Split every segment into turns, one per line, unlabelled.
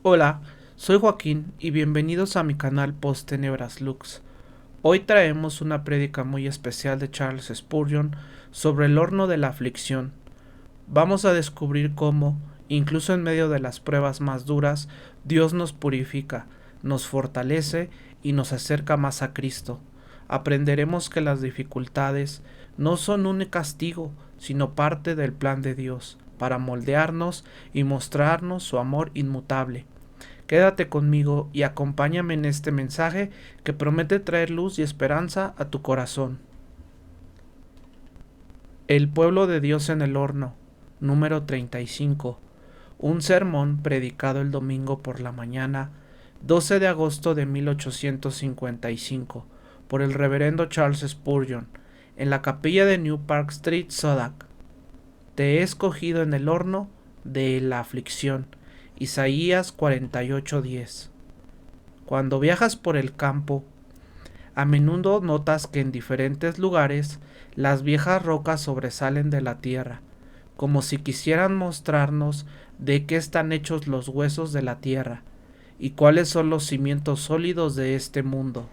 Hola, soy Joaquín y bienvenidos a mi canal Post Tenebras Lux. Hoy traemos una prédica muy especial de Charles Spurgeon sobre el horno de la aflicción. Vamos a descubrir cómo, incluso en medio de las pruebas más duras, Dios nos purifica, nos fortalece y nos acerca más a Cristo. Aprenderemos que las dificultades no son un castigo, sino parte del plan de Dios, para moldearnos y mostrarnos su amor inmutable. Quédate conmigo y acompáñame en este mensaje que promete traer luz y esperanza a tu corazón. El pueblo de Dios en el horno, número 35. Un sermón predicado el domingo por la mañana, 12 de agosto de 1855, por el reverendo Charles Spurgeon, en la capilla de New Park Street, Southwark. Te he escogido en el horno de la aflicción. Isaías 48:10. Cuando viajas por el campo, a menudo notas que en diferentes lugares las viejas rocas sobresalen de la tierra, como si quisieran mostrarnos de qué están hechos los huesos de la tierra y cuáles son los cimientos sólidos de este mundo.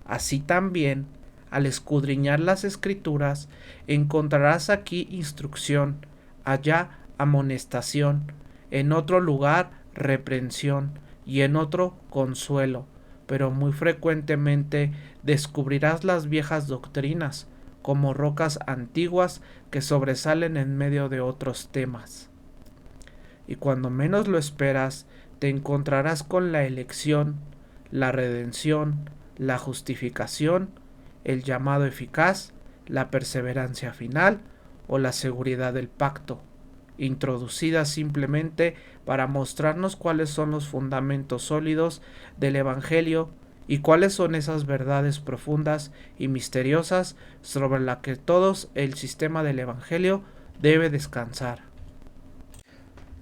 Así también, al escudriñar las escrituras, encontrarás aquí instrucción, allá amonestación, en otro lugar reprensión y en otro consuelo, pero muy frecuentemente descubrirás las viejas doctrinas como rocas antiguas que sobresalen en medio de otros temas. Y cuando menos lo esperas, te encontrarás con la elección, la redención, la justificación, el llamado eficaz, la perseverancia final o la seguridad del pacto, introducidas simplemente para mostrarnos cuáles son los fundamentos sólidos del Evangelio y cuáles son esas verdades profundas y misteriosas sobre las que todo el sistema del Evangelio debe descansar.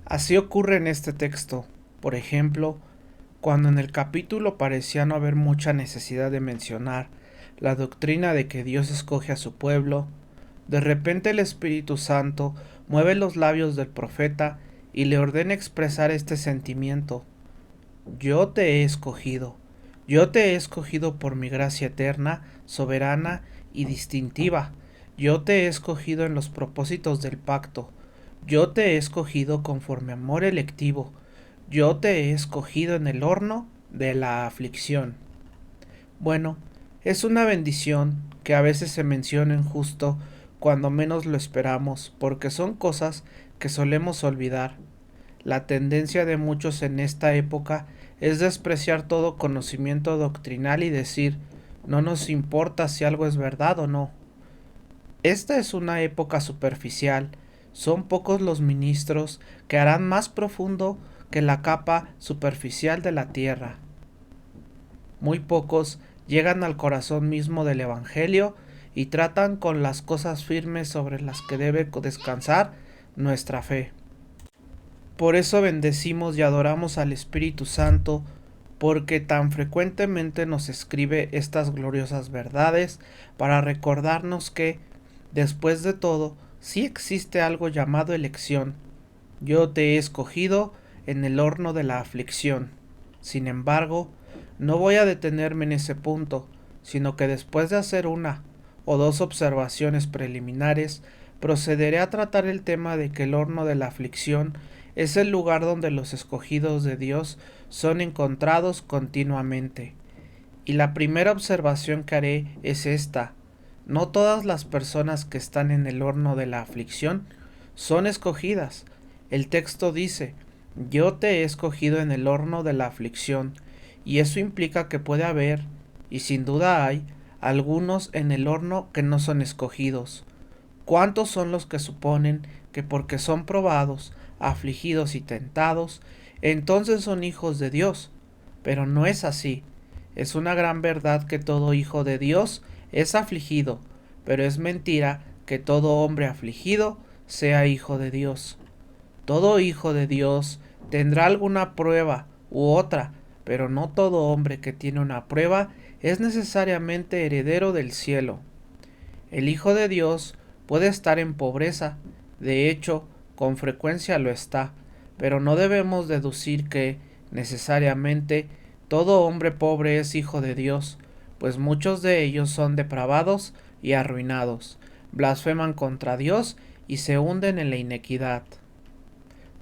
Así ocurre en este texto, por ejemplo, cuando en el capítulo parecía no haber mucha necesidad de mencionar la doctrina de que Dios escoge a su pueblo, de repente el Espíritu Santo mueve los labios del profeta y le ordena expresar este sentimiento: yo te he escogido, yo te he escogido por mi gracia eterna, soberana y distintiva, yo te he escogido en los propósitos del pacto, yo te he escogido conforme amor electivo, yo te he escogido en el horno de la aflicción. Bueno, es una bendición que a veces se mencionen justo cuando menos lo esperamos, porque son cosas que solemos olvidar. La tendencia de muchos en esta época es despreciar todo conocimiento doctrinal y decir, no nos importa si algo es verdad o no. Esta es una época superficial. Son pocos los ministros que harán más profundo que la capa superficial de la tierra. Muy pocos llegan al corazón mismo del Evangelio y tratan con las cosas firmes sobre las que debe descansar nuestra fe. Por eso bendecimos y adoramos al Espíritu Santo, porque tan frecuentemente nos escribe estas gloriosas verdades para recordarnos que, después de todo, sí existe algo llamado elección. Yo te he escogido en el horno de la aflicción. Sin embargo, no voy a detenerme en ese punto, sino que después de hacer una o dos observaciones preliminares, procederé a tratar el tema de que el horno de la aflicción es el lugar donde los escogidos de Dios son encontrados continuamente. Y la primera observación que haré es esta: no todas las personas que están en el horno de la aflicción son escogidas. El texto dice: yo te he escogido en el horno de la aflicción, y eso implica que puede haber, y sin duda hay, algunos en el horno que no son escogidos. ¿Cuántos son los que suponen que porque son probados, afligidos y tentados, entonces son hijos de Dios? Pero no es así. Es una gran verdad que todo hijo de Dios es afligido, pero es mentira que todo hombre afligido sea hijo de Dios. Todo hijo de Dios tendrá alguna prueba u otra, pero no todo hombre que tiene una prueba es necesariamente heredero del cielo. El Hijo de Dios puede estar en pobreza, de hecho, con frecuencia lo está, pero no debemos deducir que, Necesariamente, todo hombre pobre es hijo de Dios, pues muchos de ellos son depravados y arruinados, blasfeman contra Dios y se hunden en la inequidad.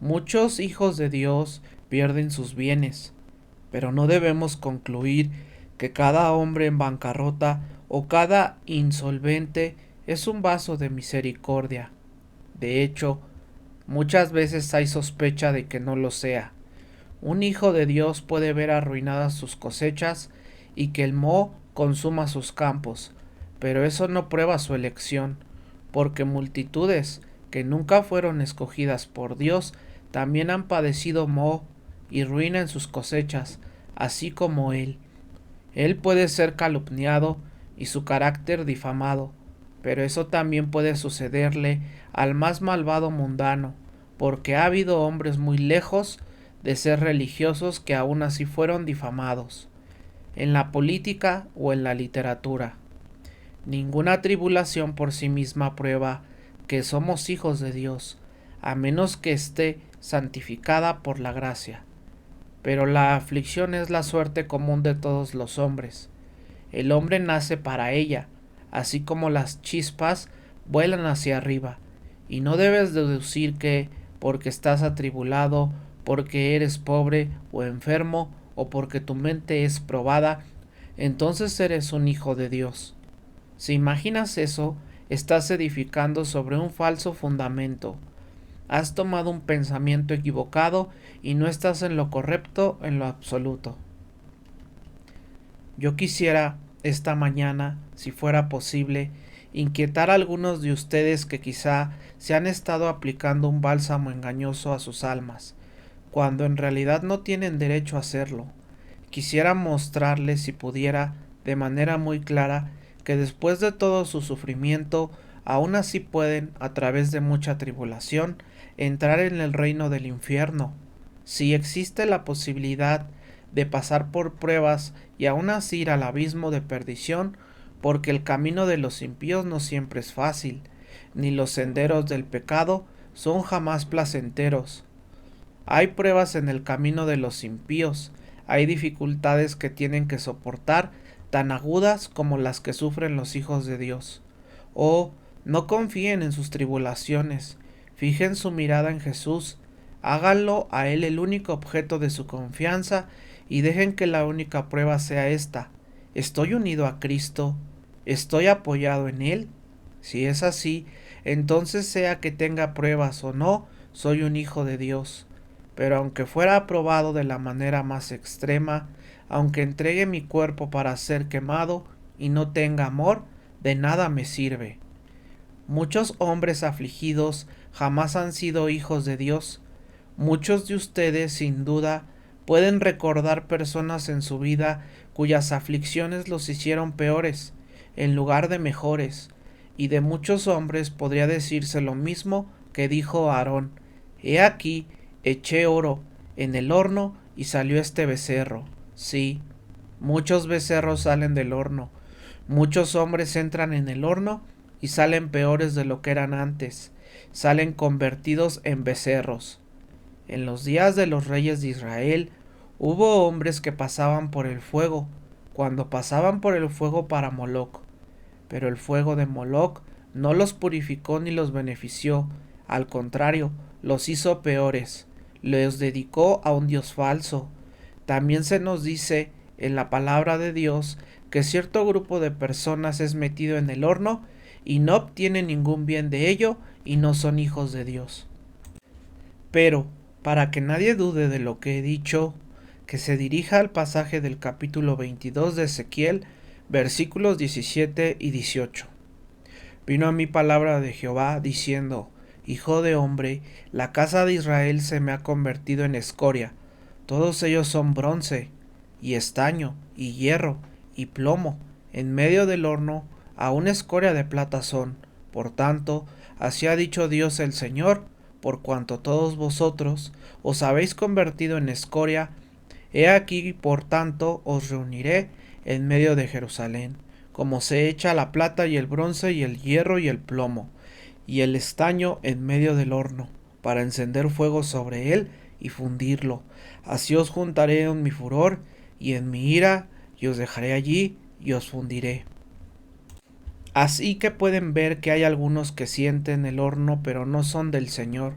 Muchos hijos de Dios pierden sus bienes, pero no debemos concluir que cada hombre en bancarrota o cada insolvente es un vaso de misericordia. De hecho, muchas veces hay sospecha de que no lo sea. Un hijo de Dios puede ver arruinadas sus cosechas y que el moho consuma sus campos, pero eso no prueba su elección, porque multitudes que nunca fueron escogidas por Dios también han padecido moho y ruina en sus cosechas, así como él. Él puede ser calumniado y su carácter difamado, pero eso también puede sucederle al más malvado mundano, porque ha habido hombres muy lejos de ser religiosos que aún así fueron difamados, en la política o en la literatura. Ninguna tribulación por sí misma prueba que somos hijos de Dios, a menos que esté santificada por la gracia. Pero la aflicción es la suerte común de todos los hombres. El hombre nace para ella, así como las chispas vuelan hacia arriba, y no debes deducir que, porque estás atribulado, porque eres pobre o enfermo, o porque tu mente es probada, entonces eres un hijo de Dios. Si imaginas eso, estás edificando sobre un falso fundamento. Has tomado un pensamiento equivocado y no estás en lo correcto en lo absoluto. Yo quisiera esta mañana, si fuera posible, inquietar a algunos de ustedes que quizá se han estado aplicando un bálsamo engañoso a sus almas, cuando en realidad no tienen derecho a hacerlo. Quisiera mostrarles, si pudiera, de manera muy clara, que después de todo su sufrimiento, aún así pueden, a través de mucha tribulación, entrar en el reino del infierno. Si existe la posibilidad de pasar por pruebas y aún así ir al abismo de perdición, porque el camino de los impíos no siempre es fácil, ni los senderos del pecado son jamás placenteros. Hay pruebas en el camino de los impíos, hay dificultades que tienen que soportar, tan agudas como las que sufren los hijos de Dios. Oh, no confíen en sus tribulaciones, fijen su mirada en Jesús, háganlo a Él el único objeto de su confianza y dejen que la única prueba sea esta: ¿estoy unido a Cristo? ¿Estoy apoyado en Él? Si es así, entonces sea que tenga pruebas o no, soy un hijo de Dios. Pero aunque fuera aprobado de la manera más extrema, aunque entregue mi cuerpo para ser quemado y no tenga amor, de nada me sirve. Muchos hombres afligidos jamás han sido hijos de Dios. Muchos de ustedes, sin duda, pueden recordar personas en su vida cuyas aflicciones los hicieron peores, en lugar de mejores, y de muchos hombres podría decirse lo mismo que dijo Aarón: He aquí, eché oro en el horno y salió este becerro. Sí, muchos becerros salen del horno, muchos hombres entran en el horno y salen peores de lo que eran antes, salen convertidos en becerros. En los días de los reyes de Israel hubo hombres que pasaban por el fuego, cuando pasaban por el fuego para Moloc, pero el fuego de Moloc no los purificó ni los benefició, al contrario, los hizo peores, los dedicó a un dios falso. También se nos dice en la palabra de Dios que cierto grupo de personas es metido en el horno y no obtiene ningún bien de ello y no son hijos de Dios. Pero, para que nadie dude de lo que he dicho, que se dirija al pasaje del capítulo 22 de Ezequiel, versículos 17 y 18. Vino a mí palabra de Jehová diciendo: Hijo de hombre, la casa de Israel se me ha convertido en escoria. Todos ellos son bronce, y estaño, y hierro, y plomo. En medio del horno, aún escoria de plata son. Por tanto, así ha dicho Dios el Señor: por cuanto todos vosotros os habéis convertido en escoria, he aquí por tanto os reuniré en medio de Jerusalén, como se echa la plata y el bronce y el hierro y el plomo, y el estaño en medio del horno, para encender fuego sobre él y fundirlo. Así os juntaré en mi furor y en mi ira, y os dejaré allí y os fundiré. Así que pueden ver que hay algunos que sienten el horno pero no son del Señor,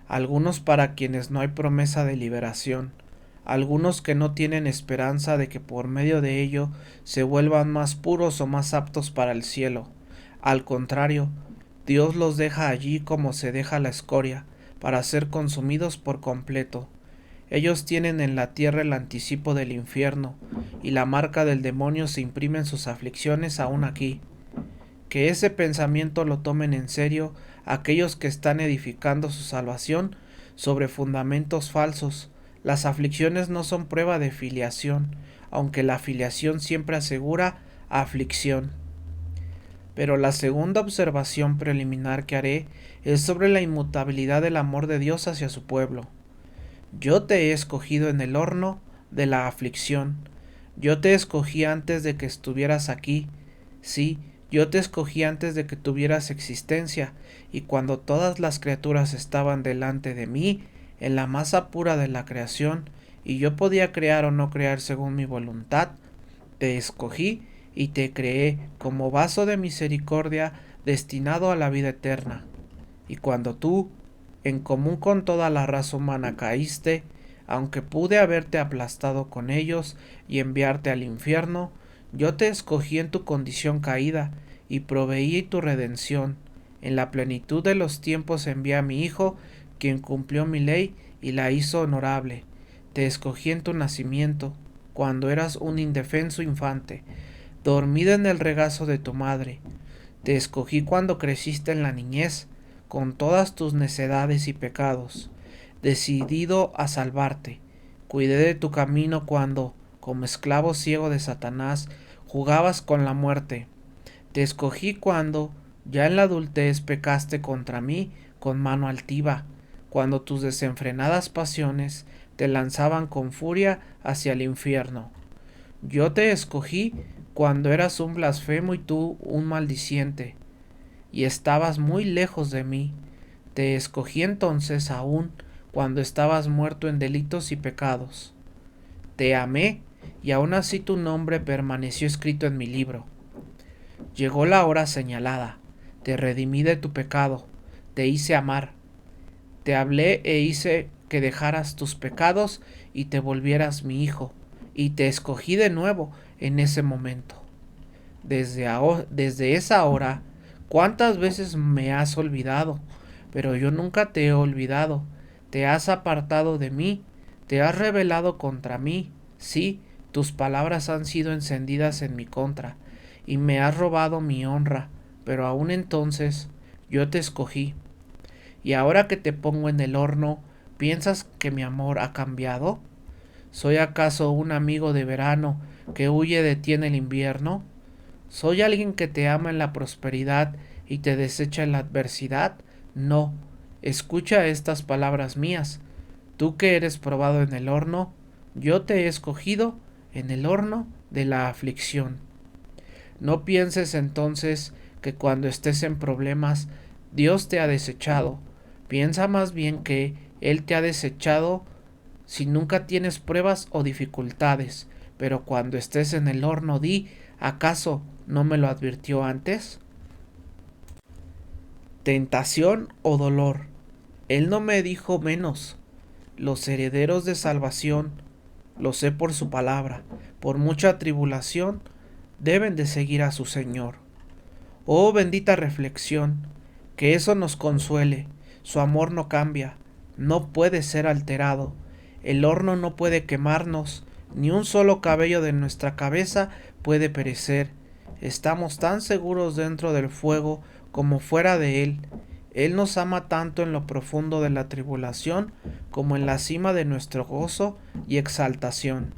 algunos para quienes no hay promesa de liberación, algunos que no tienen esperanza de que por medio de ello se vuelvan más puros o más aptos para el cielo. Al contrario, Dios los deja allí como se deja la escoria, para ser consumidos por completo. Ellos tienen en la tierra el anticipo del infierno, y la marca del demonio se imprime en sus aflicciones aún aquí. Que ese pensamiento lo tomen en serio aquellos que están edificando su salvación sobre fundamentos falsos. Las aflicciones no son prueba de filiación, aunque la filiación siempre asegura aflicción. Pero la segunda observación preliminar que haré es sobre la inmutabilidad del amor de Dios hacia su pueblo. Yo te he escogido en el horno de la aflicción. Yo te escogí antes de que estuvieras aquí. Sí, yo te escogí antes de que tuvieras existencia, y cuando todas las criaturas estaban delante de mí, en la masa pura de la creación, y yo podía crear o no crear según mi voluntad, te escogí y te creé como vaso de misericordia destinado a la vida eterna. Y cuando tú, en común con toda la raza humana, caíste, aunque pude haberte aplastado con ellos y enviarte al infierno, yo te escogí en tu condición caída y proveí tu redención. En la plenitud de los tiempos envié a mi Hijo, quien cumplió mi ley y la hizo honorable. Te escogí en tu nacimiento, cuando eras un indefenso infante, dormida en el regazo de tu madre. Te escogí cuando creciste en la niñez, con todas tus necedades y pecados, decidido a salvarte. Cuidé de tu camino cuando, como esclavo ciego de Satanás, jugabas con la muerte. Te escogí cuando, ya en la adultez, pecaste contra mí con mano altiva, cuando tus desenfrenadas pasiones te lanzaban con furia hacia el infierno. Yo te escogí cuando eras un blasfemo y tú un maldiciente, y estabas muy lejos de mí. Te escogí entonces aún cuando estabas muerto en delitos y pecados. Te amé, y aún así tu nombre permaneció escrito en mi libro. Llegó la hora señalada, te redimí de tu pecado, te hice amar. Te hablé e hice que dejaras tus pecados y te volvieras mi hijo, y te escogí de nuevo en ese momento. Desde esa hora, ¿cuántas veces me has olvidado? Pero yo nunca te he olvidado. Te has apartado de mí, te has rebelado contra mí. Sí, tus palabras han sido encendidas en mi contra, y me has robado mi honra, pero aún entonces yo te escogí. Y ahora que te pongo en el horno, ¿piensas que mi amor ha cambiado? ¿Soy acaso un amigo de verano que huye de ti en el invierno? ¿Soy alguien que te ama en la prosperidad y te desecha en la adversidad? No. Escucha estas palabras mías. Tú que eres probado en el horno, yo te he escogido en el horno de la aflicción. No pienses entonces que cuando estés en problemas Dios te ha desechado. Piensa más bien que Él te ha desechado si nunca tienes pruebas o dificultades, pero cuando estés en el horno di, ¿acaso no me lo advirtió antes? Tentación o dolor. Él no me dijo menos. Los herederos de salvación, lo sé por su palabra, por mucha tribulación, deben de seguir a su Señor. Oh bendita reflexión, que eso nos consuele. Su amor no cambia, no puede ser alterado. El horno no puede quemarnos, ni un solo cabello de nuestra cabeza puede perecer. Estamos tan seguros dentro del fuego como fuera de él. Él nos ama tanto en lo profundo de la tribulación como en la cima de nuestro gozo y exaltación.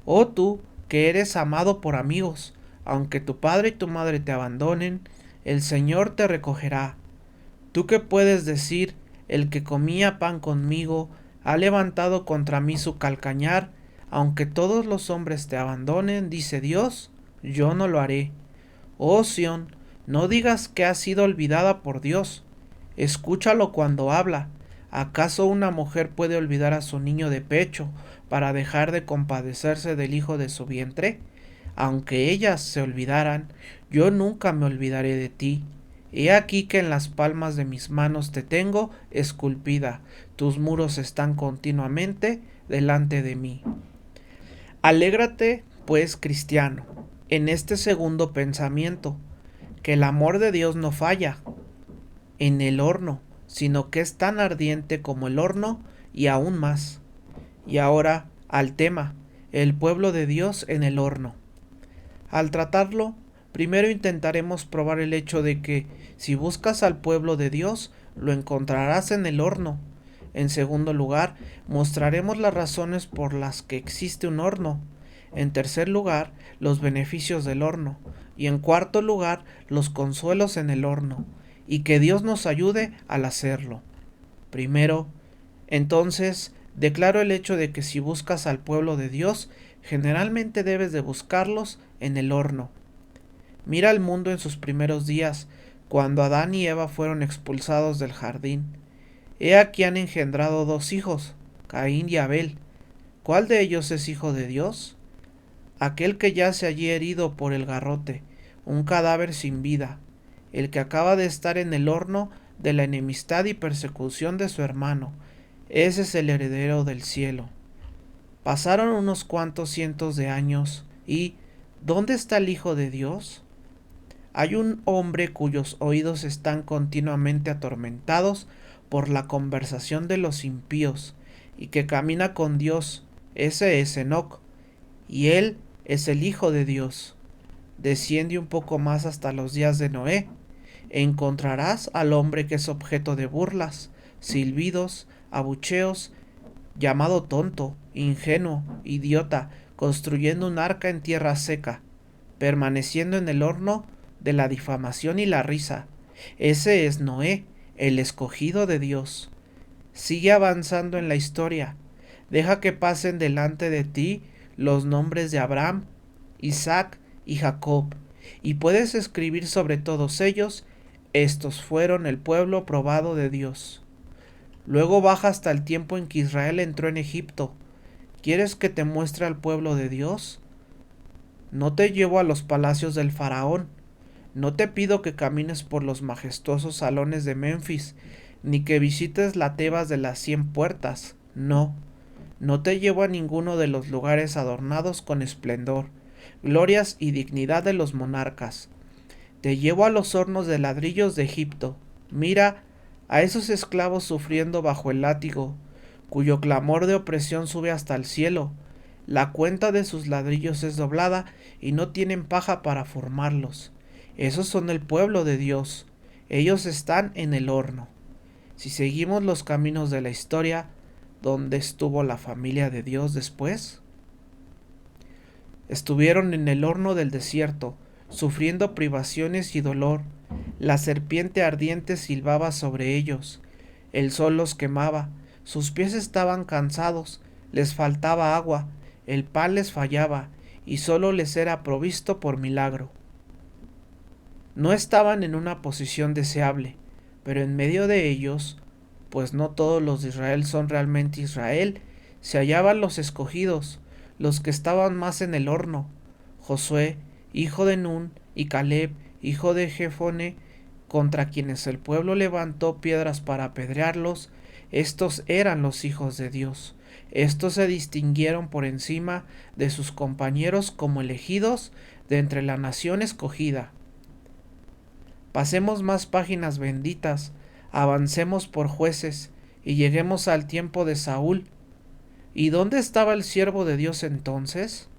Oh tú, que eres amado por amigos, aunque tu padre y tu madre te abandonen, el Señor te recogerá. Tú que puedes decir, el que comía pan conmigo ha levantado contra mí su calcañar, aunque todos los hombres te abandonen, dice Dios, yo no lo haré. Oh Sión, no digas que has sido olvidada por Dios. Escúchalo cuando habla. ¿Acaso una mujer puede olvidar a su niño de pecho para dejar de compadecerse del hijo de su vientre? Aunque ellas se olvidaran, yo nunca me olvidaré de ti. He aquí que en las palmas de mis manos te tengo esculpida, tus muros están continuamente delante de mí. Alégrate, pues, cristiano, en este segundo pensamiento, que el amor de Dios no falla en el horno, sino que es tan ardiente como el horno y aún más. Y ahora al tema, el pueblo de Dios en el horno. Al tratarlo, primero intentaremos probar el hecho de que si buscas al pueblo de Dios, lo encontrarás en el horno. En segundo lugar, mostraremos las razones por las que existe un horno. En tercer lugar, los beneficios del horno. Y en cuarto lugar, los consuelos en el horno. Y que Dios nos ayude al hacerlo. Primero, entonces, declaro el hecho de que si buscas al pueblo de Dios, generalmente debes de buscarlos en el horno. Mira al mundo en sus primeros días, cuando Adán y Eva fueron expulsados del jardín. He aquí han engendrado dos hijos, Caín y Abel. ¿Cuál de ellos es hijo de Dios? Aquel que yace allí herido por el garrote, un cadáver sin vida, el que acaba de estar en el horno de la enemistad y persecución de su hermano. Ese es el heredero del cielo. Pasaron unos cuantos cientos de años y ¿dónde está el Hijo de Dios? Hay un hombre cuyos oídos están continuamente atormentados por la conversación de los impíos y que camina con Dios. Ese es Enoc, y él es el Hijo de Dios. Desciende un poco más hasta los días de Noé. Encontrarás al hombre que es objeto de burlas, silbidos, abucheos, llamado tonto, ingenuo, idiota, construyendo un arca en tierra seca, permaneciendo en el horno de la difamación y la risa. Ese es Noé, el escogido de Dios. Sigue avanzando en la historia. Deja que pasen delante de ti los nombres de Abraham, Isaac y Jacob, y puedes escribir sobre todos ellos: estos fueron el pueblo probado de Dios. Luego baja hasta el tiempo en que Israel entró en Egipto. ¿Quieres que te muestre al pueblo de Dios? No te llevo a los palacios del faraón. No te pido que camines por los majestuosos salones de Memphis, ni que visites la Tebas de las 100 puertas. No, no te llevo a ninguno de los lugares adornados con esplendor, glorias y dignidad de los monarcas. Te llevo a los hornos de ladrillos de Egipto. Mira a esos esclavos sufriendo bajo el látigo, cuyo clamor de opresión sube hasta el cielo. La cuenta de sus ladrillos es doblada y no tienen paja para formarlos. Esos son el pueblo de Dios. Ellos están en el horno. Si seguimos los caminos de la historia, ¿dónde estuvo la familia de Dios después? Estuvieron en el horno del desierto, sufriendo privaciones y dolor. La serpiente ardiente silbaba sobre ellos. El sol los quemaba. Sus pies estaban cansados. Les faltaba agua. El pan les fallaba y solo les era provisto por milagro. No estaban en una posición deseable, pero en medio de ellos, pues no todos los de Israel son realmente Israel, se hallaban los escogidos, los que estaban más en el horno: Josué, hijo de Nun, y Caleb, hijo de Jefone, contra quienes el pueblo levantó piedras para apedrearlos. Estos eran los hijos de Dios. Estos se distinguieron por encima de sus compañeros como elegidos de entre la nación escogida. Pasemos más páginas benditas, avancemos por jueces y lleguemos al tiempo de Saúl. ¿Y dónde estaba el siervo de Dios entonces?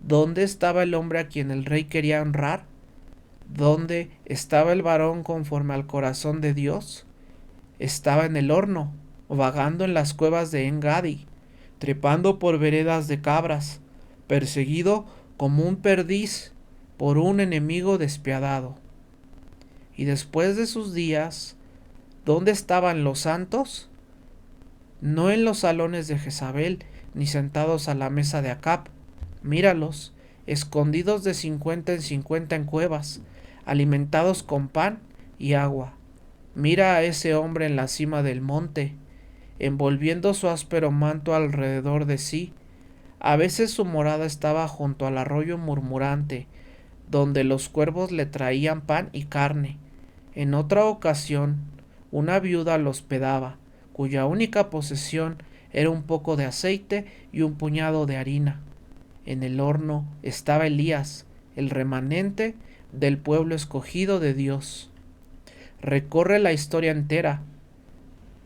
¿Dónde estaba el hombre a quien el rey quería honrar? ¿Dónde estaba el varón conforme al corazón de Dios? Estaba en el horno, vagando en las cuevas de En-Gadi, trepando por veredas de cabras, perseguido como un perdiz por un enemigo despiadado. Y después de sus días, ¿dónde estaban los santos? No en los salones de Jezabel, ni sentados a la mesa de Acab. Míralos, escondidos de 50 en 50 en cuevas, alimentados con pan y agua. Mira a ese hombre en la cima del monte, envolviendo su áspero manto alrededor de sí. A veces su morada estaba junto al arroyo murmurante, donde los cuervos le traían pan y carne. En otra ocasión, una viuda lo hospedaba, cuya única posesión era un poco de aceite y un puñado de harina. En el horno estaba Elías, el remanente del pueblo escogido de Dios. Recorre la historia entera.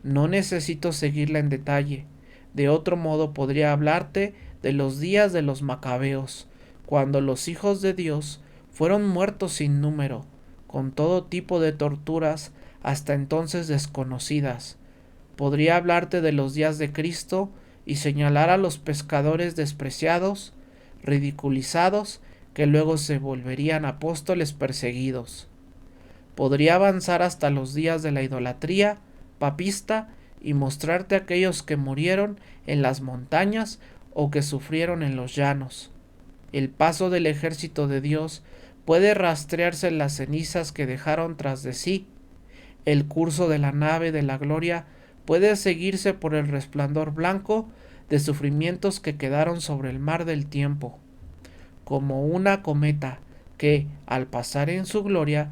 No necesito seguirla en detalle. De otro modo podría hablarte de los días de los macabeos, cuando los hijos de Dios fueron muertos sin número, con todo tipo de torturas hasta entonces desconocidas. Podría hablarte de los días de Cristo y señalar a los pescadores despreciados, ridiculizados, que luego se volverían apóstoles perseguidos. Podría avanzar hasta los días de la idolatría papista y mostrarte aquellos que murieron en las montañas o que sufrieron en los llanos. El paso del ejército de Dios puede rastrearse en las cenizas que dejaron tras de sí. El curso de la nave de la gloria puede seguirse por el resplandor blanco de sufrimientos que quedaron sobre el mar del tiempo, como una cometa que, al pasar en su gloria,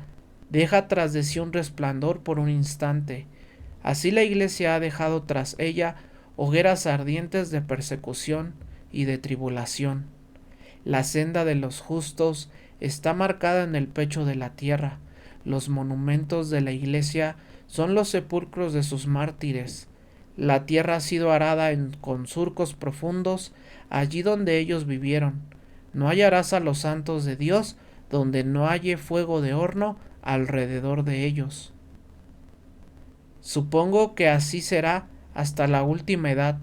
deja tras de sí un resplandor por un instante. Así la Iglesia ha dejado tras ella hogueras ardientes de persecución y de tribulación. La senda de los justos está marcada en el pecho de la tierra. Los monumentos de la Iglesia son los sepulcros de sus mártires. La tierra ha sido arada con surcos profundos allí donde ellos vivieron. No hallarás a los santos de Dios donde no halle fuego de horno alrededor de ellos. Supongo que así será hasta la última edad,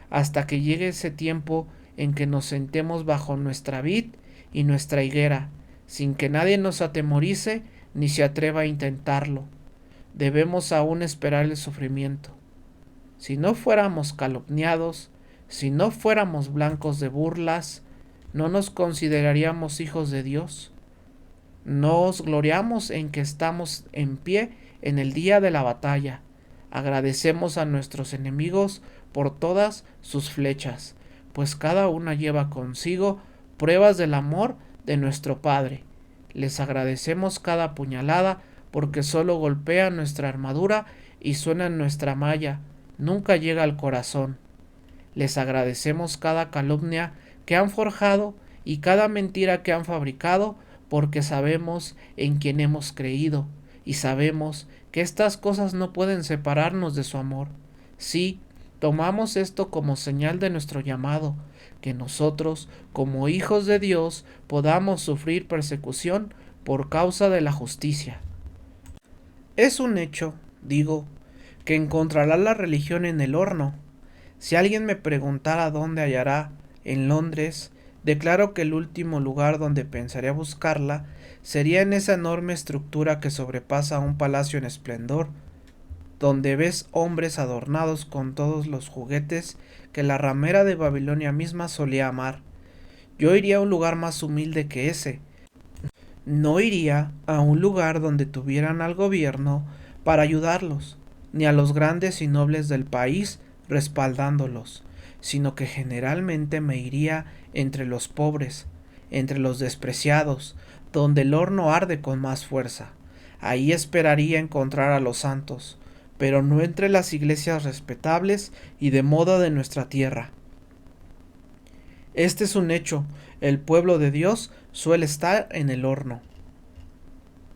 hasta que llegue ese tiempo en que nos sentemos bajo nuestra vid y nuestra higuera, sin que nadie nos atemorice ni se atreva a intentarlo. Debemos aún esperar el sufrimiento. Si no fuéramos calumniados, si no fuéramos blancos de burlas, ¿no nos consideraríamos hijos de Dios? Nos gloriamos en que estamos en pie en el día de la batalla. Agradecemos a nuestros enemigos por todas sus flechas, pues cada una lleva consigo pruebas del amor de nuestro Padre. Les agradecemos cada puñalada porque solo golpea nuestra armadura y suena en nuestra malla, nunca llega al corazón. Les agradecemos cada calumnia que han forjado y cada mentira que han fabricado, porque sabemos en quién hemos creído y sabemos que estas cosas no pueden separarnos de su amor. Sí, tomamos esto como señal de nuestro llamado, que nosotros, como hijos de Dios, podamos sufrir persecución por causa de la justicia. Es un hecho, digo, que encontrará la religión en el horno. Si alguien me preguntara dónde hallará, en Londres, declaro que el último lugar donde pensaría buscarla sería en esa enorme estructura que sobrepasa un palacio en esplendor, donde ves hombres adornados con todos los juguetes que la ramera de Babilonia misma solía amar. Yo iría a un lugar más humilde que ese. No iría a un lugar donde tuvieran al gobierno para ayudarlos, ni a los grandes y nobles del país respaldándolos, sino que generalmente me iría entre los pobres, entre los despreciados, donde el horno arde con más fuerza. Ahí esperaría encontrar a los santos, pero no entre las iglesias respetables y de moda de nuestra tierra. Este es un hecho, el pueblo de Dios suele estar en el horno.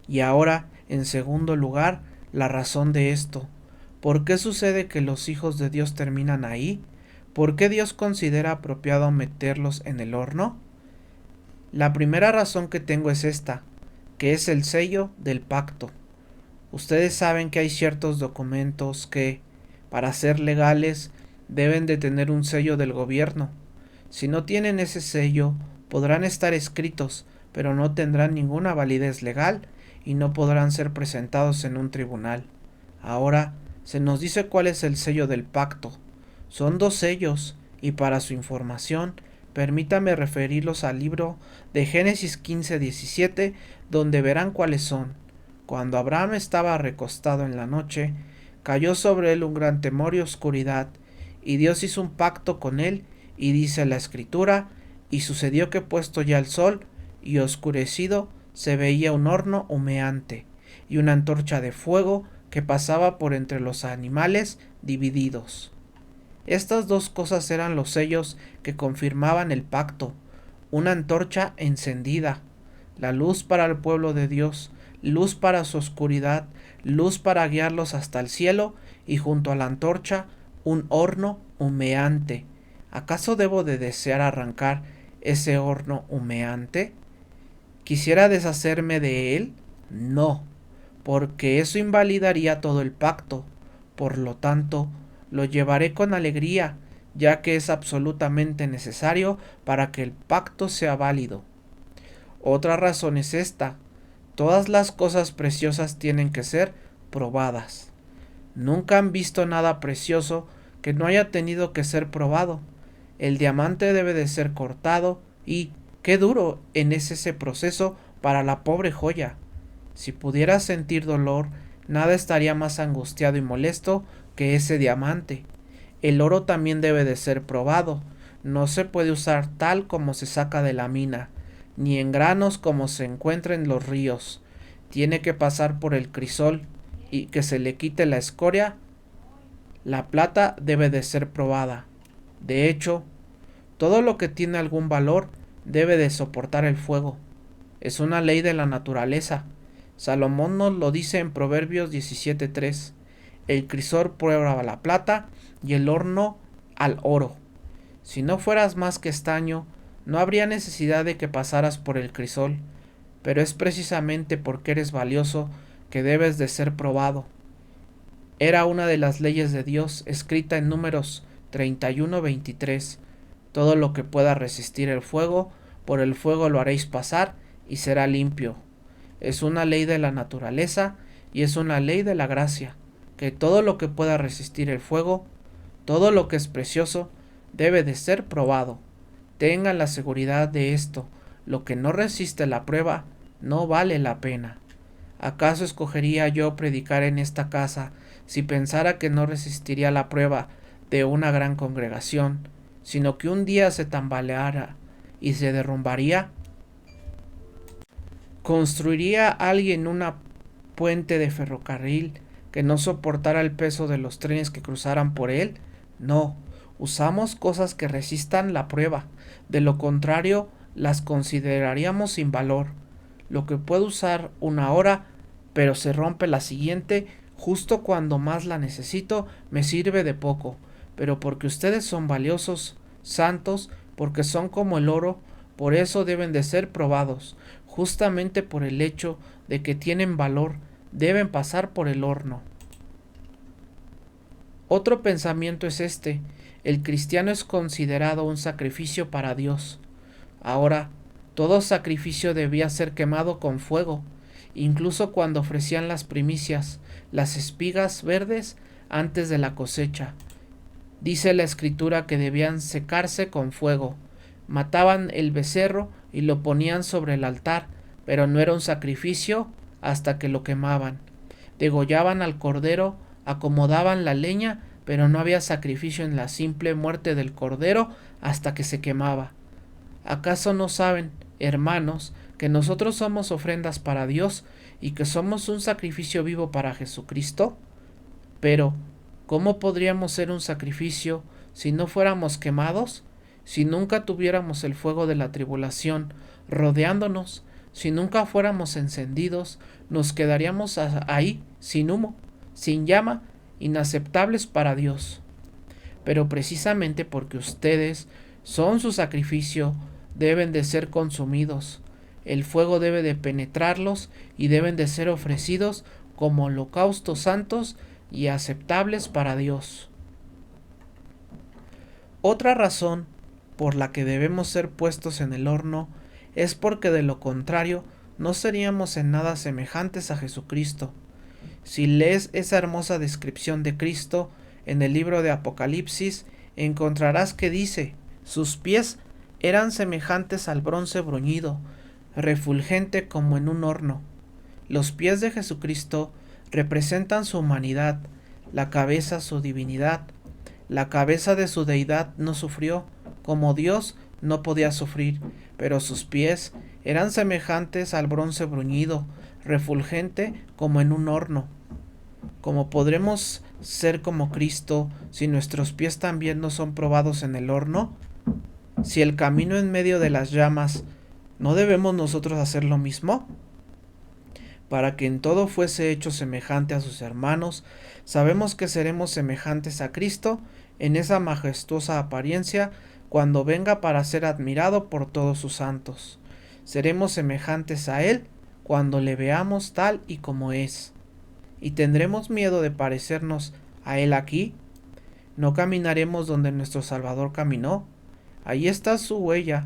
Y ahora, en segundo lugar, la razón de esto. ¿Por qué sucede que los hijos de Dios terminan ahí? ¿Por qué Dios considera apropiado meterlos en el horno? La primera razón que tengo es esta, que es el sello del pacto. Ustedes saben que hay ciertos documentos que, para ser legales, deben de tener un sello del gobierno. Si no tienen ese sello, podrán estar escritos, pero no tendrán ninguna validez legal y no podrán ser presentados en un tribunal. Ahora, se nos dice cuál es el sello del pacto. Son 2 sellos, y para su información, permítame referirlos al libro de Génesis 15:17, donde verán cuáles son. Cuando Abraham estaba recostado en la noche, cayó sobre él un gran temor y oscuridad, y Dios hizo un pacto con él, y dice la Escritura, y sucedió que puesto ya el sol y oscurecido, se veía un horno humeante, y una antorcha de fuego que pasaba por entre los animales divididos. Estas dos cosas eran los sellos que confirmaban el pacto: una antorcha encendida, la luz para el pueblo de Dios, luz para su oscuridad, luz para guiarlos hasta el cielo, y junto a la antorcha un horno humeante. ¿Acaso debo de desear arrancar ese horno humeante? ¿Quisiera deshacerme de él? No, porque eso invalidaría todo el pacto. Por lo tanto, lo llevaré con alegría, ya que es absolutamente necesario para que el pacto sea válido. Otra razón es esta: todas las cosas preciosas tienen que ser probadas. Nunca han visto nada precioso que no haya tenido que ser probado. El diamante debe de ser cortado y qué duro es ese proceso para la pobre joya. Si pudiera sentir dolor, nada estaría más angustiado y molesto que ese diamante. El oro también debe de ser probado. No se puede usar tal como se saca de la mina, ni en granos como se encuentra en los ríos. Tiene que pasar por el crisol y que se le quite la escoria. La plata debe de ser probada. De hecho, todo lo que tiene algún valor debe de soportar el fuego. Es una ley de la naturaleza. Salomón nos lo dice en Proverbios 17:3. El crisol prueba la plata y el horno al oro. Si no fueras más que estaño, no habría necesidad de que pasaras por el crisol, pero es precisamente porque eres valioso que debes de ser probado. Era una de las leyes de Dios escrita en Números 31:23. Todo lo que pueda resistir el fuego, por el fuego lo haréis pasar y será limpio. Es una ley de la naturaleza y es una ley de la gracia, que todo lo que pueda resistir el fuego, todo lo que es precioso, debe de ser probado. Tengan la seguridad de esto: lo que no resiste la prueba no vale la pena. ¿Acaso escogería yo predicar en esta casa si pensara que no resistiría la prueba de una gran congregación, sino que un día se tambaleara y se derrumbaría? ¿Construiría alguien una puente de ferrocarril que no soportara el peso de los trenes que cruzaran por él? No, usamos cosas que resistan la prueba. De lo contrario, las consideraríamos sin valor. Lo que puedo usar una hora, pero se rompe la siguiente, justo cuando más la necesito, me sirve de poco. Pero porque ustedes son valiosos, santos, porque son como el oro, por eso deben de ser probados. Justamente por el hecho de que tienen valor, deben pasar por el horno. Otro pensamiento es este: el cristiano es considerado un sacrificio para Dios. Ahora, todo sacrificio debía ser quemado con fuego, incluso cuando ofrecían las primicias, las espigas verdes antes de la cosecha. Dice la Escritura que debían secarse con fuego. Mataban el becerro y lo ponían sobre el altar, pero no era un sacrificio hasta que lo quemaban. Degollaban al cordero, acomodaban la leña, pero no había sacrificio en la simple muerte del cordero hasta que se quemaba. ¿Acaso no saben, hermanos, que nosotros somos ofrendas para Dios y que somos un sacrificio vivo para Jesucristo? Pero, ¿cómo podríamos ser un sacrificio si no fuéramos quemados? Si nunca tuviéramos el fuego de la tribulación rodeándonos, si nunca fuéramos encendidos, nos quedaríamos ahí sin humo, sin llama, inaceptables para Dios. Pero precisamente porque ustedes son su sacrificio, deben de ser consumidos. El fuego debe de penetrarlos y deben de ser ofrecidos como holocaustos santos y aceptables para Dios. Otra razón por la que debemos ser puestos en el horno es porque de lo contrario no seríamos en nada semejantes a Jesucristo. Si lees esa hermosa descripción de Cristo en el libro de Apocalipsis, encontrarás que dice: sus pies eran semejantes al bronce bruñido, refulgente como en un horno. Los pies de Jesucristo representan su humanidad, la cabeza su divinidad. La cabeza de su deidad no sufrió, como Dios no podía sufrir, pero sus pies eran semejantes al bronce bruñido, refulgente como en un horno. ¿Cómo podremos ser como Cristo si nuestros pies también no son probados en el horno? Si el camino en medio de las llamas, ¿no debemos nosotros hacer lo mismo? Para que en todo fuese hecho semejante a sus hermanos, sabemos que seremos semejantes a Cristo en esa majestuosa apariencia cuando venga para ser admirado por todos sus santos. Seremos semejantes a Él cuando le veamos tal y como es. ¿Y tendremos miedo de parecernos a Él aquí? ¿No caminaremos donde nuestro Salvador caminó? Ahí está su huella.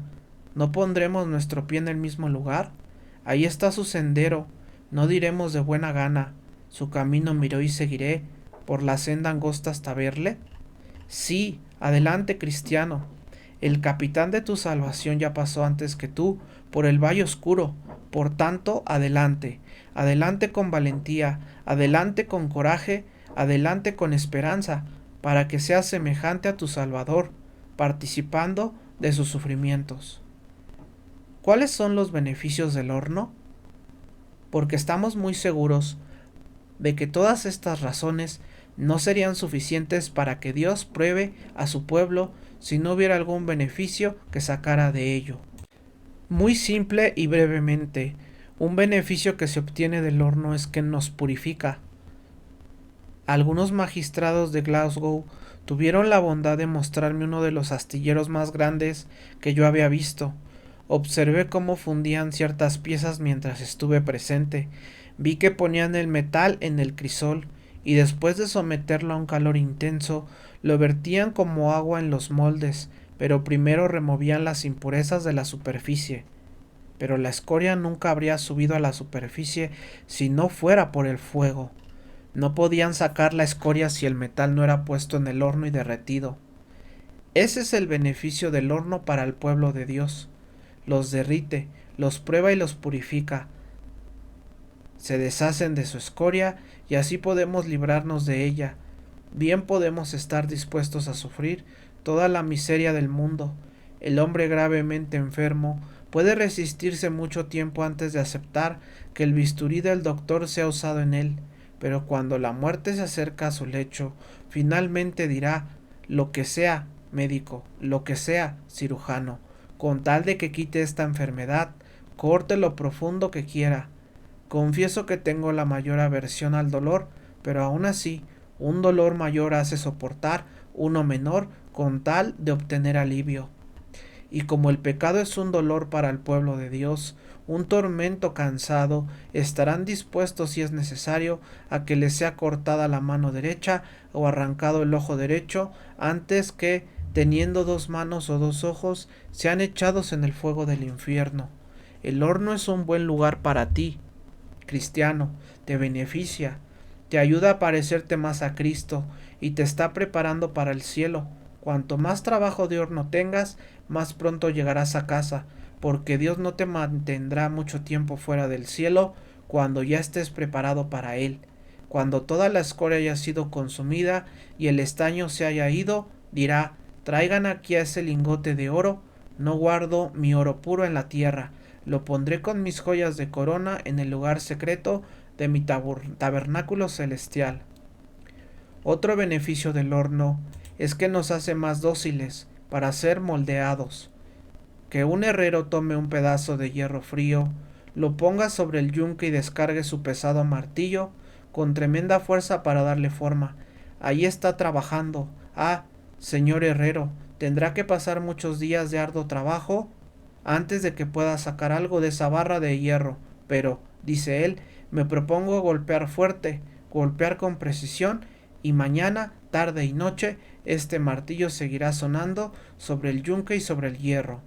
¿No pondremos nuestro pie en el mismo lugar? Ahí está su sendero. No diremos de buena gana, su camino miró y seguiré, por la senda angosta hasta verle. Sí, adelante, cristiano. El capitán de tu salvación ya pasó antes que tú por el valle oscuro. Por tanto, adelante, adelante con valentía, adelante con coraje, adelante con esperanza, para que seas semejante a tu Salvador, participando de sus sufrimientos. ¿Cuáles son los beneficios del horno? Porque estamos muy seguros de que todas estas razones no serían suficientes para que Dios pruebe a su pueblo si no hubiera algún beneficio que sacara de ello. Muy simple y brevemente, un beneficio que se obtiene del horno es que nos purifica. Algunos magistrados de Glasgow tuvieron la bondad de mostrarme uno de los astilleros más grandes que yo había visto. Observé cómo fundían ciertas piezas mientras estuve presente. Vi que ponían el metal en el crisol y después de someterlo a un calor intenso, lo vertían como agua en los moldes, pero primero removían las impurezas de la superficie. Pero la escoria nunca habría subido a la superficie si no fuera por el fuego. No podían sacar la escoria si el metal no era puesto en el horno y derretido. Ese es el beneficio del horno para el pueblo de Dios. Los derrite, los prueba y los purifica. Se deshacen de su escoria y así podemos librarnos de ella. Bien podemos estar dispuestos a sufrir toda la miseria del mundo. El hombre gravemente enfermo puede resistirse mucho tiempo antes de aceptar que el bisturí del doctor sea usado en él, pero cuando la muerte se acerca a su lecho, finalmente dirá: lo que sea, médico, lo que sea, cirujano, con tal de que quite esta enfermedad, corte lo profundo que quiera. Confieso que tengo la mayor aversión al dolor, pero aún así, un dolor mayor hace soportar uno menor con tal de obtener alivio. Y como el pecado es un dolor para el pueblo de Dios, un tormento cansado, estarán dispuestos, si es necesario, a que les sea cortada la mano derecha o arrancado el ojo derecho, antes que, teniendo dos manos o dos ojos, sean echados en el fuego del infierno. El horno es un buen lugar para ti, cristiano, te beneficia, te ayuda a parecerte más a Cristo y te está preparando para el cielo. Cuanto más trabajo de horno tengas, más pronto llegarás a casa, porque Dios no te mantendrá mucho tiempo fuera del cielo cuando ya estés preparado para Él. Cuando toda la escoria haya sido consumida y el estaño se haya ido, dirá: traigan aquí a ese lingote de oro, no guardo mi oro puro en la tierra, lo pondré con mis joyas de corona en el lugar secreto de mi tabernáculo celestial. Otro beneficio del horno es que nos hace más dóciles para ser moldeados. Que un herrero tome un pedazo de hierro frío, lo ponga sobre el yunque y descargue su pesado martillo con tremenda fuerza para darle forma. Ahí está trabajando. Ah, señor herrero, tendrá que pasar muchos días de arduo trabajo antes de que pueda sacar algo de esa barra de hierro, pero, dice él, me propongo golpear fuerte, golpear con precisión, y mañana, tarde y noche, este martillo seguirá sonando sobre el yunque y sobre el hierro.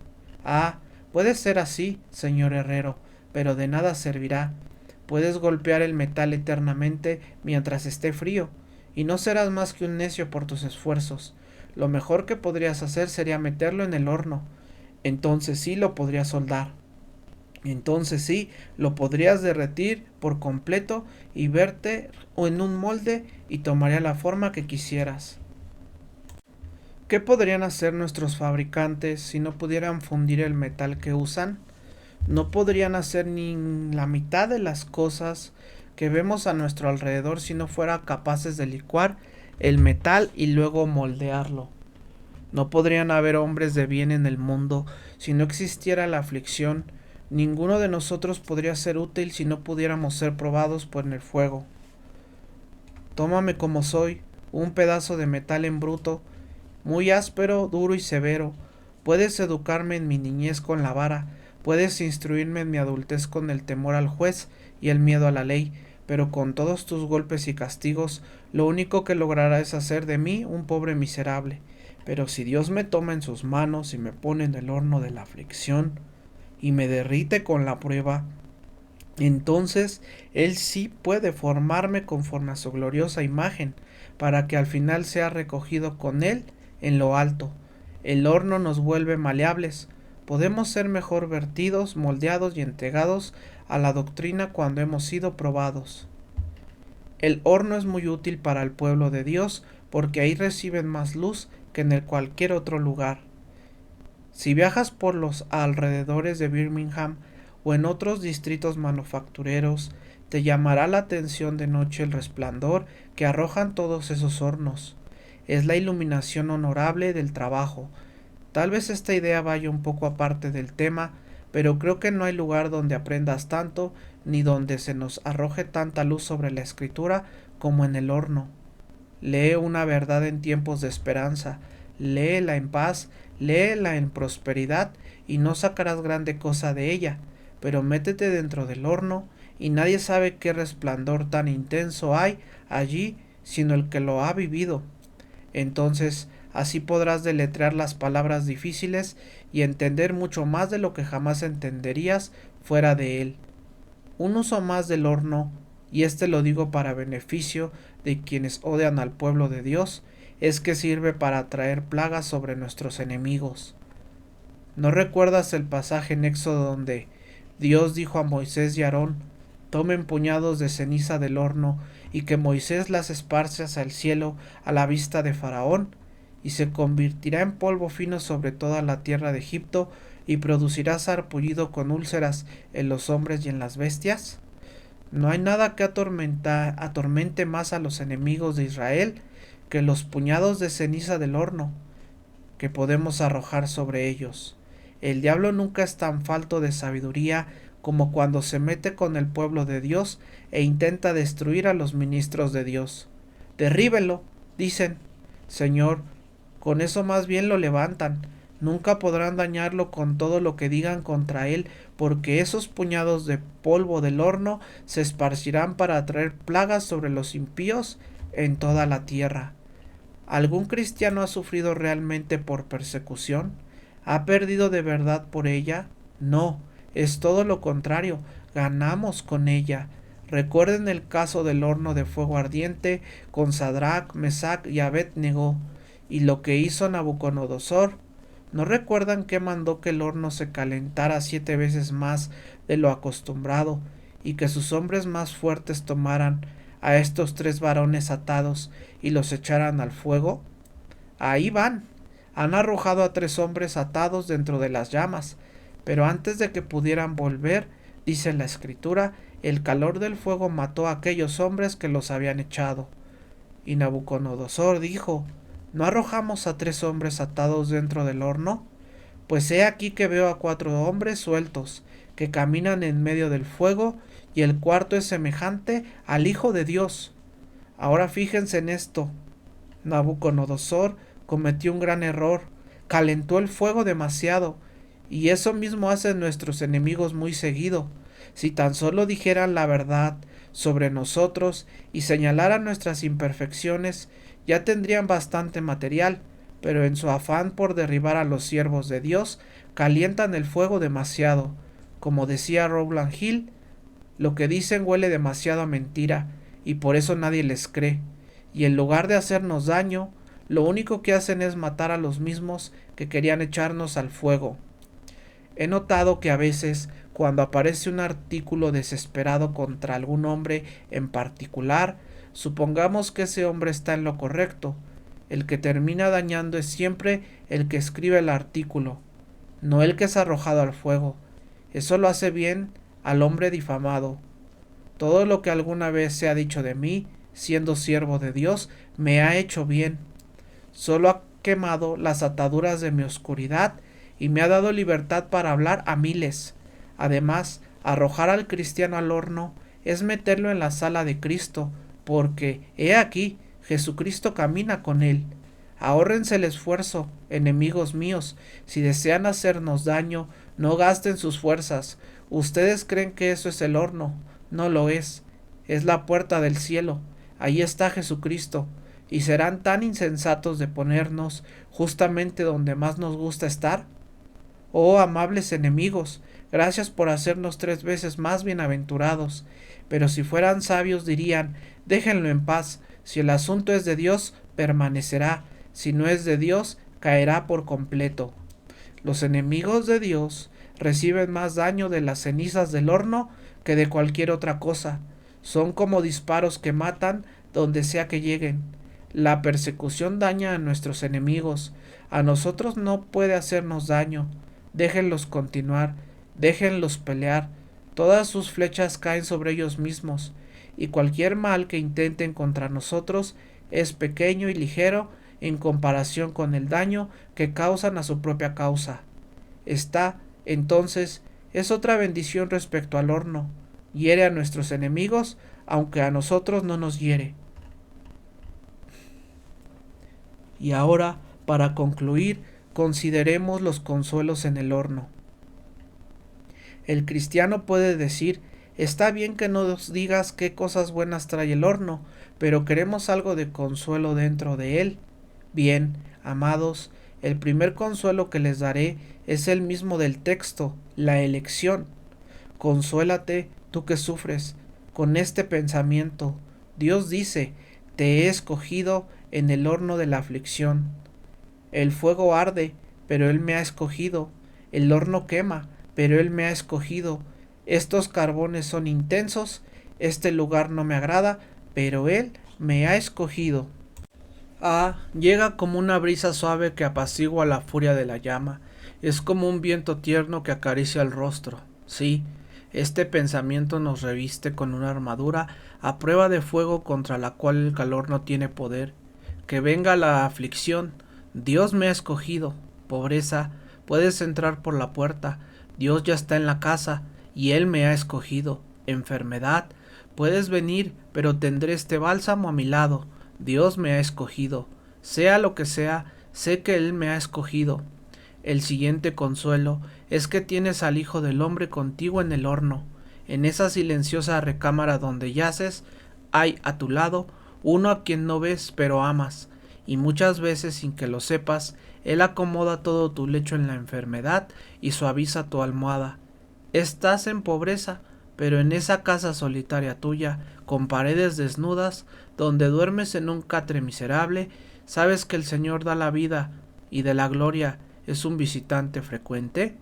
Ah, puede ser así, señor herrero, pero de nada servirá. Puedes golpear el metal eternamente mientras esté frío, y no serás más que un necio por tus esfuerzos. Lo mejor que podrías hacer sería meterlo en el horno. Entonces sí lo podrías soldar. Entonces sí, lo podrías derretir por completo y verte en un molde y tomaría la forma que quisieras. ¿Qué podrían hacer nuestros fabricantes si no pudieran fundir el metal que usan? No podrían hacer ni la mitad de las cosas que vemos a nuestro alrededor si no fueran capaces de licuar el metal y luego moldearlo. No podrían haber hombres de bien en el mundo si no existiera la aflicción. Ninguno de nosotros podría ser útil si no pudiéramos ser probados por el fuego. Tómame como soy, un pedazo de metal en bruto, muy áspero, duro y severo. Puedes educarme en mi niñez con la vara, puedes instruirme en mi adultez con el temor al juez y el miedo a la ley, pero con todos tus golpes y castigos, lo único que logrará es hacer de mí un pobre miserable. Pero si Dios me toma en sus manos y me pone en el horno de la aflicción, y me derrite con la prueba, entonces Él sí puede formarme conforme a su gloriosa imagen, para que al final sea recogido con Él en lo alto. El horno nos vuelve maleables. Podemos ser mejor vertidos, moldeados y entregados a la doctrina cuando hemos sido probados. El horno es muy útil para el pueblo de Dios porque ahí reciben más luz que en cualquier otro lugar. Si viajas por los alrededores de Birmingham o en otros distritos manufactureros, te llamará la atención de noche el resplandor que arrojan todos esos hornos. Es la iluminación honorable del trabajo. Tal vez esta idea vaya un poco aparte del tema, pero creo que no hay lugar donde aprendas tanto ni donde se nos arroje tanta luz sobre la escritura como en el horno. Lee una verdad en tiempos de esperanza, léela en paz, léela en prosperidad y no sacarás grande cosa de ella, pero métete dentro del horno y nadie sabe qué resplandor tan intenso hay allí sino el que lo ha vivido. Entonces así podrás deletrear las palabras difíciles y entender mucho más de lo que jamás entenderías fuera de él. Un uso más del horno, y este lo digo para beneficio de quienes odian al pueblo de Dios, es que sirve para traer plagas sobre nuestros enemigos. ¿No recuerdas el pasaje en Éxodo donde Dios dijo a Moisés y Aarón: tomen puñados de ceniza del horno y que Moisés las esparce hacia el cielo a la vista de Faraón, y se convertirá en polvo fino sobre toda la tierra de Egipto, y producirá sarpullido con úlceras en los hombres y en las bestias? No hay nada que atormente más a los enemigos de Israel que los puñados de ceniza del horno que podemos arrojar sobre ellos. El diablo nunca es tan falto de sabiduría como cuando se mete con el pueblo de Dios e intenta destruir a los ministros de Dios. Derríbenlo, dicen. Señor, con eso más bien lo levantan. Nunca podrán dañarlo con todo lo que digan contra él, porque esos puñados de polvo del horno se esparcirán para traer plagas sobre los impíos en toda la tierra. ¿Algún cristiano ha sufrido realmente por persecución? ¿Ha perdido de verdad por ella? No, es todo lo contrario, ganamos con ella. Recuerden el caso del horno de fuego ardiente con Sadrach, Mesach y Abed-Negó, y lo que hizo Nabucodonosor. ¿No recuerdan que mandó que el horno se calentara 7 veces más de lo acostumbrado, y que sus hombres más fuertes tomaran a estos 3 varones atados y los echaran al fuego? Ahí van. Han arrojado a 3 hombres atados dentro de las llamas, pero antes de que pudieran volver, dice la escritura, el calor del fuego mató a aquellos hombres que los habían echado. Y Nabucodonosor dijo: ¿no arrojamos a 3 hombres atados dentro del horno? Pues he aquí que veo a 4 hombres sueltos, que caminan en medio del fuego, y el cuarto es semejante al Hijo de Dios. Ahora fíjense en esto. Nabucodonosor cometió un gran error, calentó el fuego demasiado, y eso mismo hacen nuestros enemigos muy seguido. Si tan solo dijeran la verdad sobre nosotros y señalaran nuestras imperfecciones, ya tendrían bastante material, pero en su afán por derribar a los siervos de Dios, calientan el fuego demasiado. Como decía Rowland Hill, lo que dicen huele demasiado a mentira, y por eso nadie les cree, y en lugar de hacernos daño, lo único que hacen es matar a los mismos que querían echarnos al fuego. He notado que a veces, cuando aparece un artículo desesperado contra algún hombre en particular, supongamos que ese hombre está en lo correcto. El que termina dañando es siempre el que escribe el artículo, no el que es arrojado al fuego. Eso lo hace bien al hombre difamado. Todo lo que alguna vez se ha dicho de mí, siendo siervo de Dios, me ha hecho bien. Solo ha quemado las ataduras de mi oscuridad y me ha dado libertad para hablar a miles. Además, arrojar al cristiano al horno es meterlo en la sala de Cristo, porque, he aquí, Jesucristo camina con él. Ahórrense el esfuerzo, enemigos míos. Si desean hacernos daño, no gasten sus fuerzas. Ustedes creen que eso es el horno. No lo es. Es la puerta del cielo. Ahí está Jesucristo. ¿Y serán tan insensatos de ponernos justamente donde más nos gusta estar? Oh, amables enemigos, gracias por hacernos 3 veces más bienaventurados. Pero si fueran sabios dirían, déjenlo en paz. Si el asunto es de Dios, permanecerá. Si no es de Dios, caerá por completo. Los enemigos de Dios reciben más daño de las cenizas del horno que de cualquier otra cosa. Son como disparos que matan donde sea que lleguen. La persecución daña a nuestros enemigos. A nosotros no puede hacernos daño. Déjenlos continuar, déjenlos pelear. Todas sus flechas caen sobre ellos mismos, y cualquier mal que intenten contra nosotros es pequeño y ligero en comparación con el daño que causan a su propia causa. Esta, entonces, es otra bendición respecto al horno. Hiere a nuestros enemigos, aunque a nosotros no nos hiere. Y ahora, para concluir, consideremos los consuelos en el horno. El cristiano puede decir, está bien que nos digas qué cosas buenas trae el horno, pero queremos algo de consuelo dentro de él. Bien, amados, el primer consuelo que les daré es el mismo del texto, la elección. Consuélate, tú que sufres, con este pensamiento. Dios dice, te he escogido en el horno de la aflicción. El fuego arde, pero Él me ha escogido. El horno quema, pero Él me ha escogido. Estos carbones son intensos, este lugar no me agrada, pero Él me ha escogido. Llega como una brisa suave que apacigua la furia de la llama. Es como un viento tierno que acaricia el rostro. Sí, este pensamiento nos reviste con una armadura a prueba de fuego contra la cual el calor no tiene poder. Que venga la aflicción. Dios me ha escogido. Pobreza, puedes entrar por la puerta. Dios ya está en la casa y Él me ha escogido. Enfermedad, puedes venir, pero tendré este bálsamo a mi lado. Dios me ha escogido. Sea lo que sea, sé que Él me ha escogido. El siguiente consuelo es que tienes al Hijo del Hombre contigo en el horno. En esa silenciosa recámara donde yaces, hay a tu lado uno a quien no ves pero amas, y muchas veces sin que lo sepas, Él acomoda todo tu lecho en la enfermedad y suaviza tu almohada. Estás en pobreza, pero en esa casa solitaria tuya, con paredes desnudas, donde duermes en un catre miserable, sabes que el Señor da la vida y de la gloria es un visitante frecuente.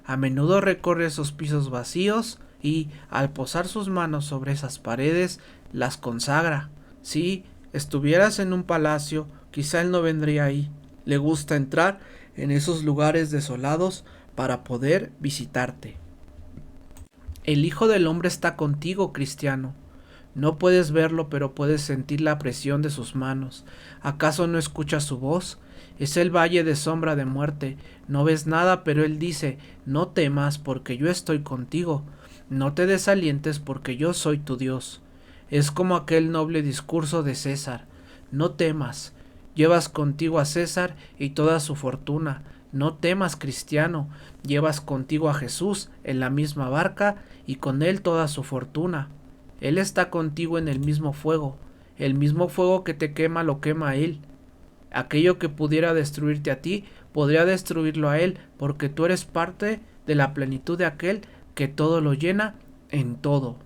A menudo recorre esos pisos vacíos y, al posar sus manos sobre esas paredes, las consagra. Si estuvieras en un palacio, quizá Él no vendría ahí. Le gusta entrar en esos lugares desolados para poder visitarte. El Hijo del Hombre está contigo, cristiano. No puedes verlo, pero puedes sentir la presión de sus manos. ¿Acaso no escuchas su voz? Es el valle de sombra de muerte. No ves nada, pero Él dice, no temas, porque yo estoy contigo. No te desalientes, porque yo soy tu Dios. Es como aquel noble discurso de César. No temas. Llevas contigo a César y toda su fortuna. No temas, cristiano. Llevas contigo a Jesús en la misma barca y con él toda su fortuna. Él está contigo en el mismo fuego. El mismo fuego que te quema lo quema a Él. Aquello que pudiera destruirte a ti, podría destruirlo a Él, porque tú eres parte de la plenitud de aquel que todo lo llena en todo.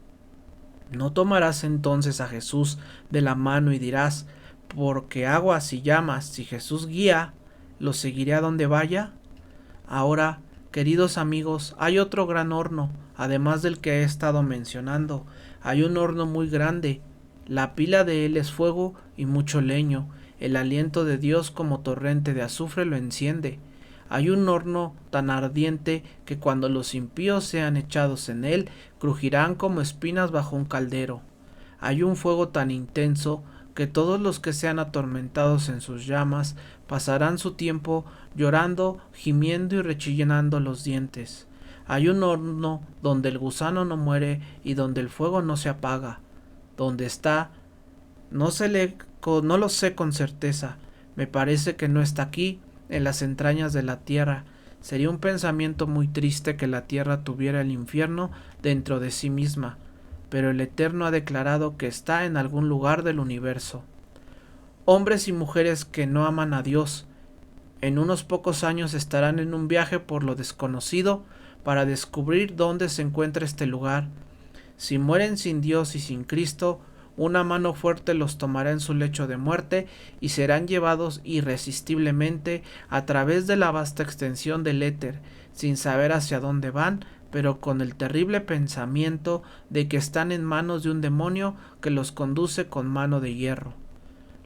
¿No tomarás entonces a Jesús de la mano y dirás, porque aguas y llamas, si Jesús guía, lo seguiré a donde vaya? Ahora Queridos amigos, hay otro gran horno, además del que he estado mencionando. Hay un horno muy grande. La pila de él es fuego y mucho leño. El aliento de Dios como torrente de azufre lo enciende. Hay un horno tan ardiente que cuando los impíos sean echados en él, crujirán como espinas bajo un caldero. Hay un fuego tan intenso que todos los que sean atormentados en sus llamas pasarán su tiempo llorando, gimiendo y rechinando los dientes. Hay un horno donde el gusano no muere y donde el fuego no se apaga. ¿Dónde está? No lo sé con certeza. Me parece que no está aquí, en las entrañas de la tierra. Sería un pensamiento muy triste que la tierra tuviera el infierno dentro de sí misma, pero el Eterno ha declarado que está en algún lugar del universo. Hombres y mujeres que no aman a Dios, en unos pocos años estarán en un viaje por lo desconocido para descubrir dónde se encuentra este lugar. Si mueren sin Dios y sin Cristo, una mano fuerte los tomará en su lecho de muerte y serán llevados irresistiblemente a través de la vasta extensión del éter, sin saber hacia dónde van, pero con el terrible pensamiento de que están en manos de un demonio que los conduce con mano de hierro.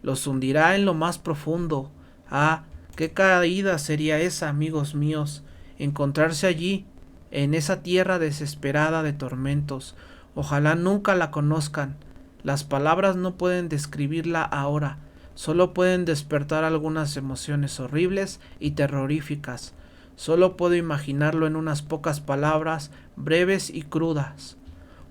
Los hundirá en lo más profundo. Ah, qué caída sería esa, amigos míos, encontrarse allí, en esa tierra desesperada de tormentos. Ojalá nunca la conozcan. Las palabras no pueden describirla ahora, solo pueden despertar algunas emociones horribles y terroríficas. Solo puedo imaginarlo en unas pocas palabras breves y crudas.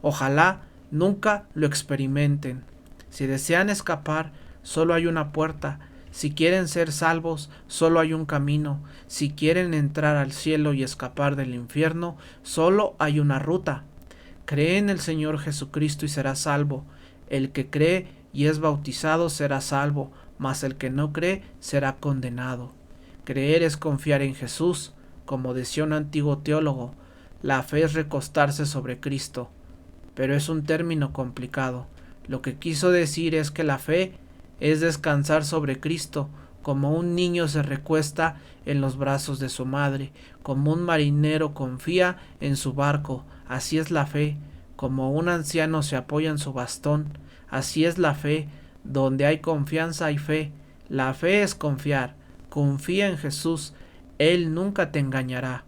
Ojalá nunca lo experimenten. Si desean escapar, solo hay una puerta. Si quieren ser salvos, solo hay un camino. Si quieren entrar al cielo y escapar del infierno, solo hay una ruta. Cree en el Señor Jesucristo y será salvo. El que cree y es bautizado será salvo, mas el que no cree será condenado. Creer es confiar en Jesús, como decía un antiguo teólogo. La fe es recostarse sobre Cristo. Pero es un término complicado. Lo que quiso decir es que la fe es descansar sobre Cristo, como un niño se recuesta en los brazos de su madre, como un marinero confía en su barco. Así es la fe. Como un anciano se apoya en su bastón, así es la fe. Donde hay confianza hay fe. La fe es confiar. Confía en Jesús. Él nunca te engañará.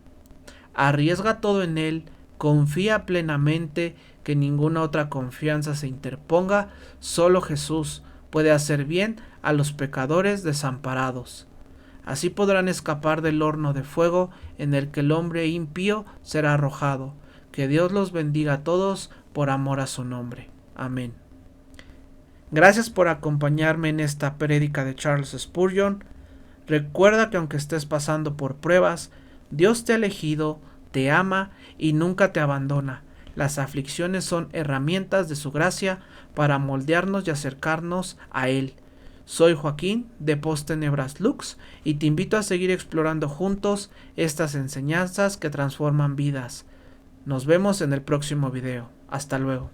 Arriesga todo en Él. Confía plenamente, que ninguna otra confianza se interponga. Solo Jesús puede hacer bien a los pecadores desamparados. Así podrán escapar del horno de fuego en el que el hombre impío será arrojado. Que Dios los bendiga a todos por amor a su nombre. Amén. Gracias por acompañarme en esta prédica de Charles Spurgeon. Recuerda que aunque estés pasando por pruebas, Dios te ha elegido, te ama y nunca te abandona. Las aflicciones son herramientas de su gracia para moldearnos y acercarnos a Él. Soy Joaquín de Post Tenebras Lux y te invito a seguir explorando juntos estas enseñanzas que transforman vidas. Nos vemos en el próximo video. Hasta luego.